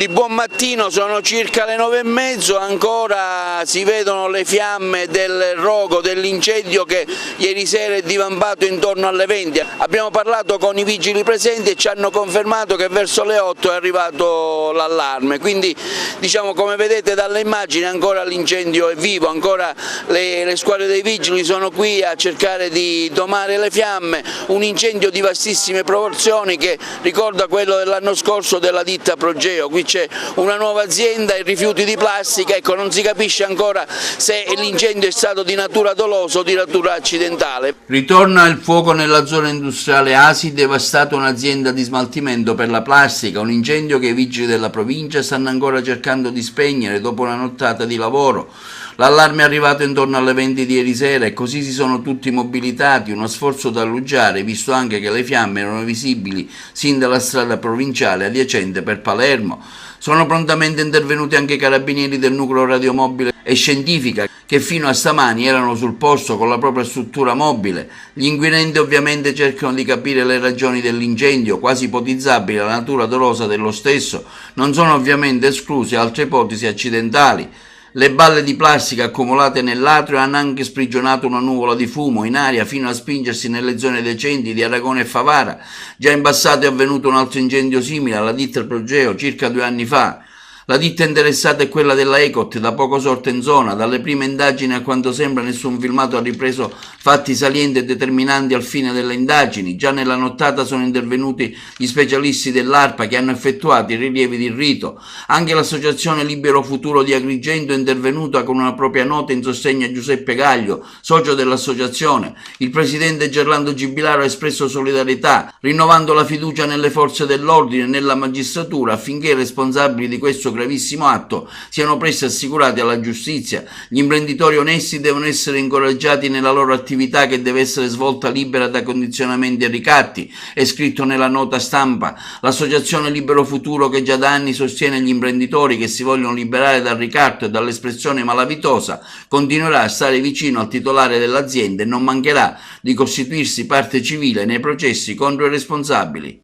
Di buon mattino, sono circa le 9:30, ancora si vedono le fiamme del rogo, dell'incendio che ieri sera è divampato intorno alle 20. Abbiamo parlato con i vigili presenti e ci hanno confermato che verso le 8 è arrivato l'allarme, quindi diciamo, come vedete dalle immagini ancora l'incendio è vivo, ancora le squadre dei vigili sono qui a cercare di domare le fiamme, un incendio di vastissime proporzioni che ricorda quello dell'anno scorso della ditta Progeo. Qui c'è una nuova azienda e rifiuti di plastica, ecco, non si capisce ancora se l'incendio è stato di natura dolosa o di natura accidentale. Ritorna il fuoco nella zona industriale Asi, devastata un'azienda di smaltimento per la plastica, un incendio che i vigili della provincia stanno ancora cercando di spegnere dopo una nottata di lavoro. L'allarme è arrivato intorno alle 20 di ieri sera e così si sono tutti mobilitati, uno sforzo da alluggiare, visto anche che le fiamme erano visibili sin dalla strada provinciale adiacente per Palermo. Sono prontamente intervenuti anche i carabinieri del nucleo radiomobile e scientifica che fino a stamani erano sul posto con la propria struttura mobile. Gli inquirenti ovviamente cercano di capire le ragioni dell'incendio, quasi ipotizzabili la natura dolosa dello stesso. Non sono ovviamente escluse altre ipotesi accidentali. Le balle di plastica accumulate nell'atrio hanno anche sprigionato una nuvola di fumo in aria fino a spingersi nelle zone decenti di Aragone e Favara. Già in passato è avvenuto un altro incendio simile alla ditta Progeo circa 2 anni fa. La ditta interessata è quella della Ecot, da poco sorta in zona. Dalle prime indagini a quanto sembra nessun filmato ha ripreso fatti salienti e determinanti al fine delle indagini. Già nella nottata sono intervenuti gli specialisti dell'ARPA che hanno effettuato i rilievi di rito. Anche l'associazione Libero Futuro di Agrigento è intervenuta con una propria nota in sostegno a Giuseppe Gaglio, socio dell'associazione. Il presidente Gerlando Gibilaro ha espresso solidarietà, rinnovando la fiducia nelle forze dell'ordine e nella magistratura affinché i responsabili di questo gravissimo atto siano presto assicurati alla giustizia. Gli imprenditori onesti devono essere incoraggiati nella loro attività che deve essere svolta libera da condizionamenti e ricatti, è scritto nella nota stampa. L'associazione Libero Futuro, che già da anni sostiene gli imprenditori che si vogliono liberare dal ricatto e dall'espressione malavitosa, continuerà a stare vicino al titolare dell'azienda e non mancherà di costituirsi parte civile nei processi contro i responsabili.